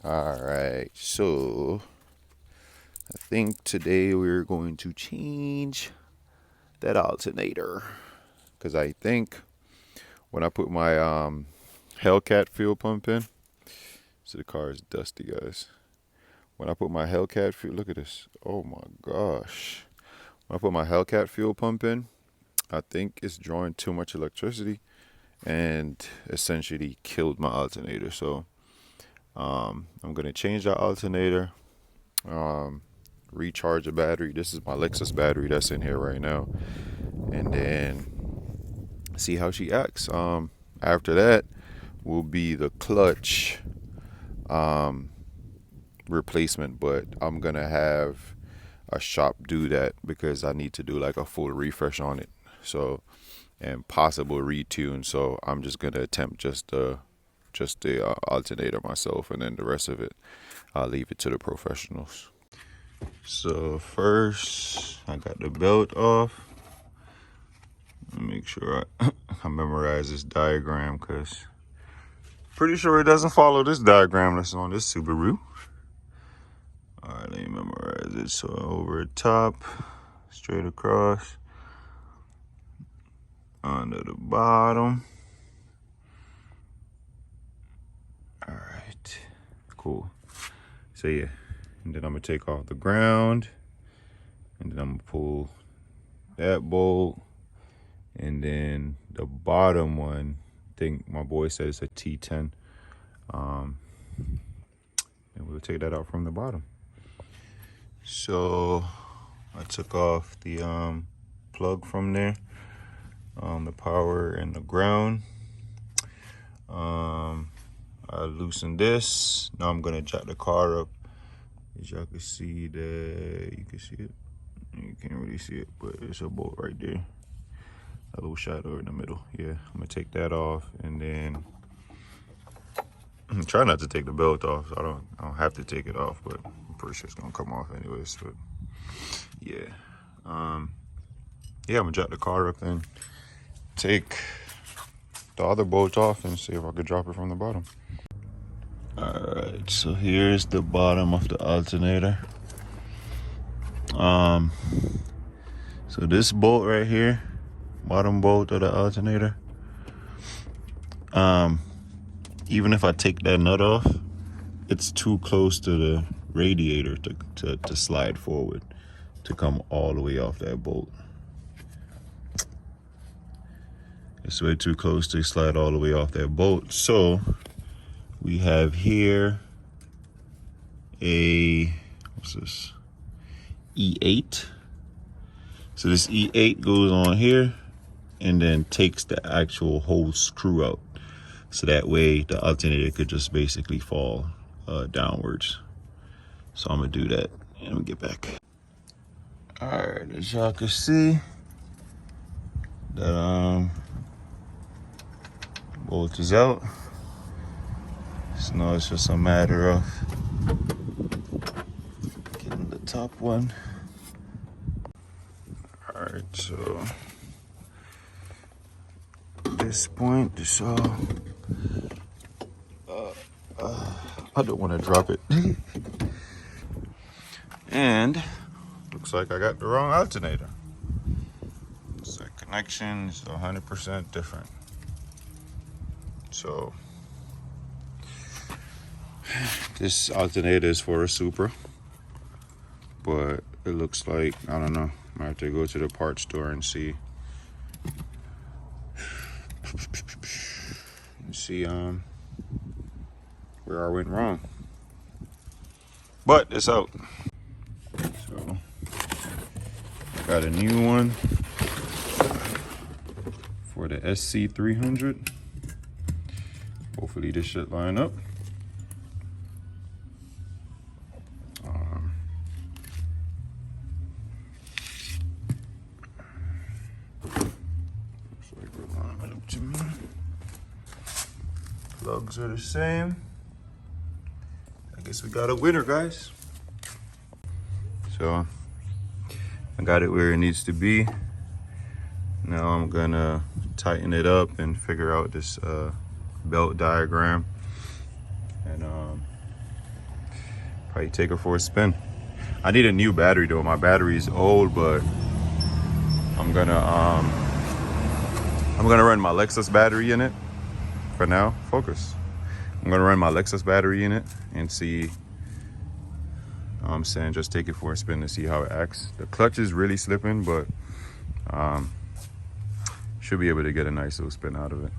All right, so I think today we're going to change that alternator because I think when I put my Hellcat fuel pump in, so the car is dusty, guys. When I put my Hellcat fuel, look at this. Oh my gosh. When I put my Hellcat fuel pump in, I think it's drawing too much electricity and essentially killed my alternator. So I'm gonna change that alternator. Um, Recharge the battery. This is my Lexus battery that's in here right now, and then see how she acts. After that will be the clutch um, replacement, but I'm gonna have a shop do that because I need to do like a full refresh on it. So and possible retune. So I'm just gonna attempt just the alternator myself, and then the rest of it I'll leave it to the professionals. So first, I got the belt off. Make sure I memorize this diagram because pretty sure it doesn't follow this diagram that's on this Subaru. All right, let me memorize it. So over the top, straight across, under the bottom. All right, cool. So yeah, and then I'm gonna take off the ground, and then I'm gonna pull that bolt, and then the bottom one, I think my boy said it's a T10. And we'll take that out from the bottom. So I took off the plug from there, the power and the ground. I loosened this. Now I'm gonna jack the car up. As y'all can see that, you can see it. You can't really see it, but it's a bolt right there. A little shadow in the middle. Yeah, I'm gonna take that off, and then try not to take the belt off. So I don't have to take it off, but I'm pretty sure it's gonna come off anyways. But yeah, I'm gonna drop the car up and take the other bolt off and see if I could drop it from the bottom. All right, so here's the bottom of the alternator. So this bolt right here, bottom bolt of the alternator. Even if I take that nut off, it's too close to the radiator to slide forward, to come all the way off that bolt. It's way too close to slide all the way off that bolt. So we have here what's this? E8. So this E8 goes on here and then takes the actual whole screw out. So that way the alternator could just basically fall downwards. So I'm gonna do that and I'm gonna get back. All right, as y'all can see, that bolt is out. So now it's just a matter of getting the top one. All right, so at this point, this I don't want to drop it. And looks like I got the wrong alternator. So connection is 100% different. So this alternator is for a Supra, but it looks like, I don't know, I might have to go to the parts store and see where I went wrong. But it's out. So I got a new one for the SC300. Hopefully this should line up. Looks like we're lining up to me. Plugs are the same. I guess we got a winner, guys. So I got it where it needs to be. Now I'm gonna tighten it up and figure out this belt diagram, and Probably take it for a spin. I need a new battery though. My battery is old, but I'm gonna run my Lexus battery in it for now. Focus. I'm gonna run my Lexus battery in it and see. You know what I'm saying, just take it for a spin to see how it acts. The clutch is really slipping, but should be able to get a nice little spin out of it.